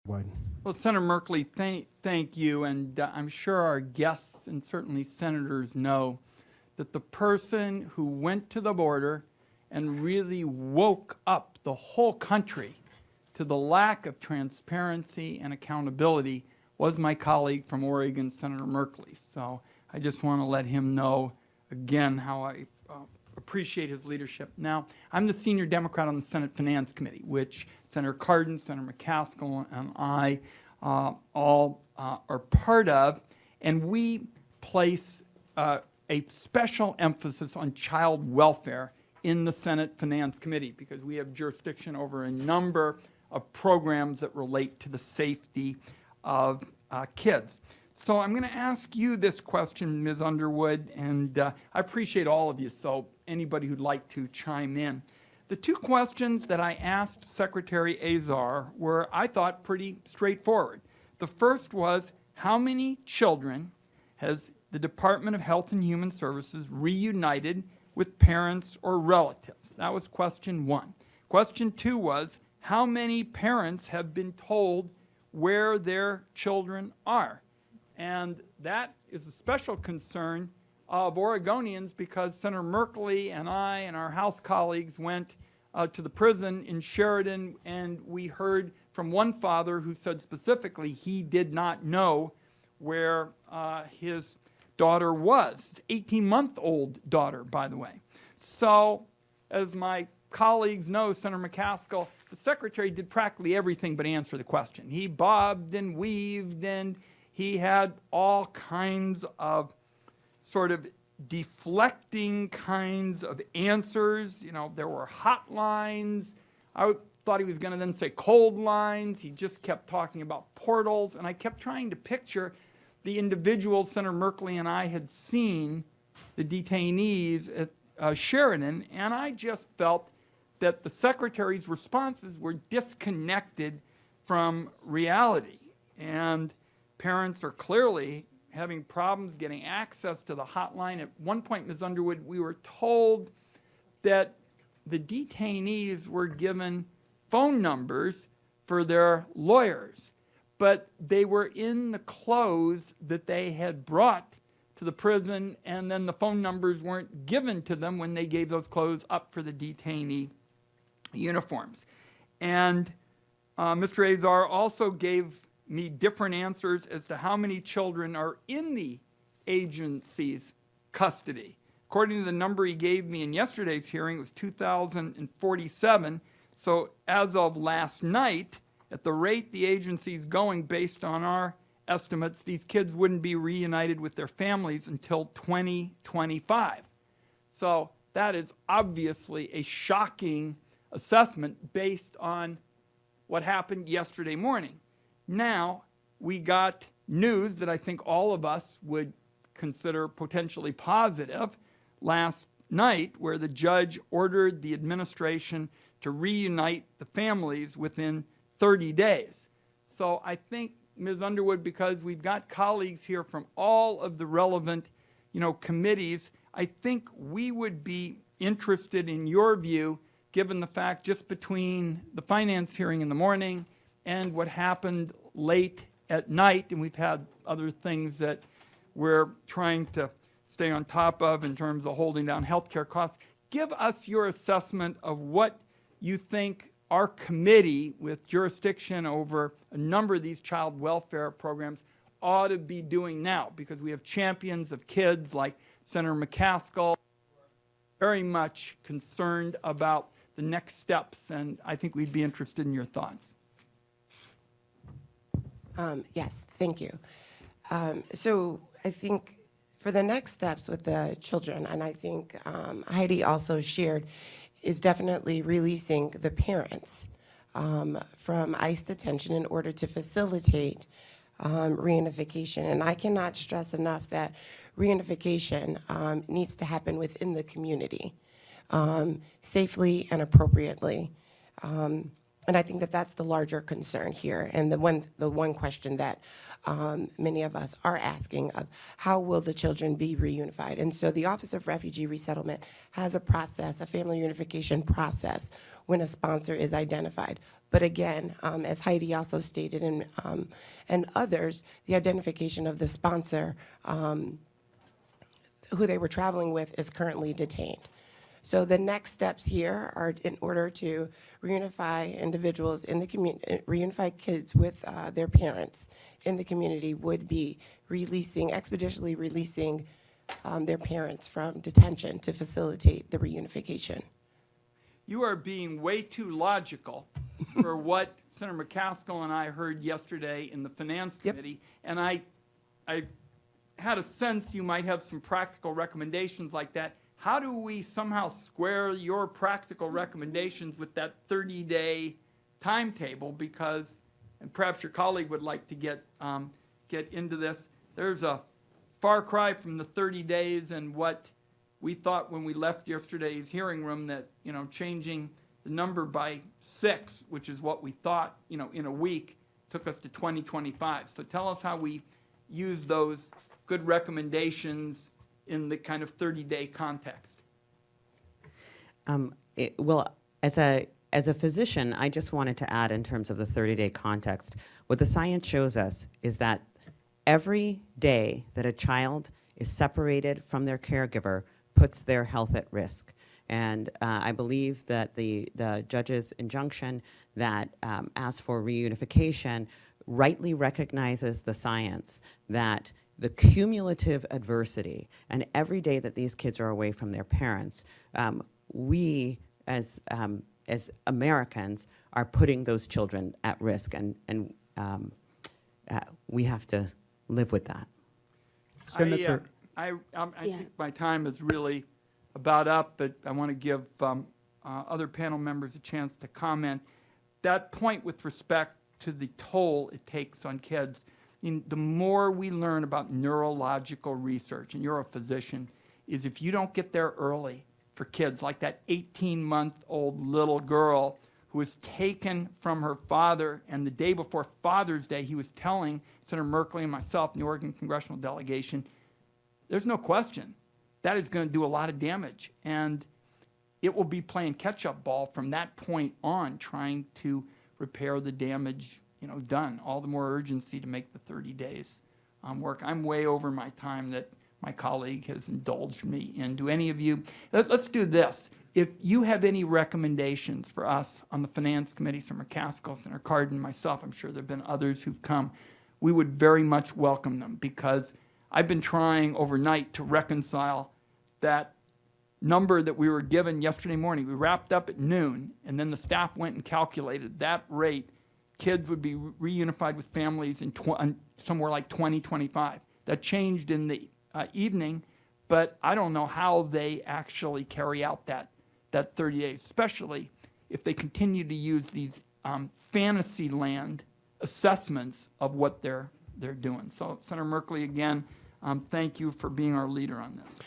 Wyden. Well, Senator Merkley, thank you. And I'm sure our guests and certainly senators know that the person who went to the border and really woke up the whole country to the lack of transparency and accountability was my colleague from Oregon, Senator Merkley. So I just want to let him know again how I appreciate his leadership. Now, I'm the senior Democrat on the Senate Finance Committee, which Senator Cardin, Senator McCaskill, and I all are part of, and we place a special emphasis on child welfare in the Senate Finance Committee because we have jurisdiction over a number of programs that relate to the safety of kids. So I'm going to ask you this question, Ms. Underwood, and I appreciate all of you, so anybody who'd like to chime in. The two questions that I asked Secretary Azar were, I thought, pretty straightforward. The first was, how many children has the Department of Health and Human Services reunited with parents or relatives? That was question one. Question two was, how many parents have been told where their children are? And that is a special concern of Oregonians because Senator Merkley and I and our House colleagues went to the prison in Sheridan, and we heard from one father who said specifically he did not know where his daughter was. It's 18-month-old daughter, by the way. So, as my colleagues know, Senator McCaskill, the Secretary did practically everything but answer the question. He bobbed and weaved, and he had all kinds of sort of deflecting kinds of answers. You know, there were hotlines. I thought he was going to then say cold lines. He just kept talking about portals, and I kept trying to picture the individuals Senator Merkley and I had seen, the detainees at Sheridan, and I just felt that the Secretary's responses were disconnected from reality. And parents are clearly having problems getting access to the hotline. At one point, Ms. Underwood, we were told that the detainees were given phone numbers for their lawyers, but they were in the clothes that they had brought to the prison, and then the phone numbers weren't given to them when they gave those clothes up for the detainee uniforms. And Mr. Azar also gave me different answers as to how many children are in the agency's custody. According to the number he gave me in yesterday's hearing, it was 2,047. So as of last night, at the rate the agency's going based on our estimates, these kids wouldn't be reunited with their families until 2025. So that is obviously a shocking assessment based on what happened yesterday morning. Now, we got news that I think all of us would consider potentially positive last night, where the judge ordered the administration to reunite the families within 30 days. So I think, Ms. Underwood, because we've got colleagues here from all of the relevant, committees, I think we would be interested in your view, given the fact just between the finance hearing in the morning and what happened late at night, and we've had other things that we're trying to stay on top of in terms of holding down healthcare costs. Give us your assessment of what you think our committee, with jurisdiction over a number of these child welfare programs, ought to be doing now, because we have champions of kids like Senator McCaskill, very much concerned about the next steps, and I think we'd be interested in your thoughts. Yes, thank you. So I think for the next steps with the children, and I think Heidi also shared, is definitely releasing the parents from ICE detention in order to facilitate reunification. And I cannot stress enough that reunification needs to happen within the community, safely and appropriately. And I think that that's the larger concern here, and the one question that many of us are asking of how will the children be reunified? And so the Office of Refugee Resettlement has a process, a family reunification process, when a sponsor is identified. But again, as Heidi also stated, and others, the identification of the sponsor who they were traveling with is currently detained. So the next steps here are in order to reunify individuals in the community, reunify kids with their parents in the community would be expeditiously releasing their parents from detention to facilitate the reunification. You are being way too logical for what Senator McCaskill and I heard yesterday in the Finance Committee, and I had a sense you might have some practical recommendations like that. How do we somehow square your practical recommendations with that 30-day timetable? Because, and perhaps your colleague would like to get into this, there's a far cry from the 30 days and what we thought when we left yesterday's hearing room, that, you know, changing the number by 6, which is what we thought, you know, in a week, took us to 2025. So tell us how we use those good recommendations in the kind of 30-day context. Well, as a physician, I just wanted to add, in terms of the 30-day context, what the science shows us is that every day that a child is separated from their caregiver puts their health at risk. And I believe that the judge's injunction that asks for reunification rightly recognizes the science that the cumulative adversity and every day that these kids are away from their parents, we as Americans are putting those children at risk, and we have to live with that. Senator, I think my time is really about up, but I want to give other panel members a chance to comment. That point with respect to the toll it takes on kids, the more we learn about neurological research, and you're a physician, is if you don't get there early for kids, like that 18-month-old little girl who was taken from her father, and the day before Father's Day, he was telling Senator Merkley and myself in the Oregon Congressional Delegation, there's no question that is going to do a lot of damage, and it will be playing catch-up ball from that point on, trying to repair the damage done. All the more urgency to make the 30 days work. I'm way over my time that my colleague has indulged me in. Do any of you, let's do this. If you have any recommendations for us on the Finance Committee, Senator McCaskill, Senator Cardin, myself, I'm sure there have been others who've come, we would very much welcome them, because I've been trying overnight to reconcile that number that we were given yesterday morning. We wrapped up at noon, and then the staff went and calculated that rate. Kids would be reunified with families in somewhere like 2025. That changed in the evening, but I don't know how they actually carry out that 30 days, especially if they continue to use these fantasy land assessments of what they're doing. So, Senator Merkley, again, thank you for being our leader on this.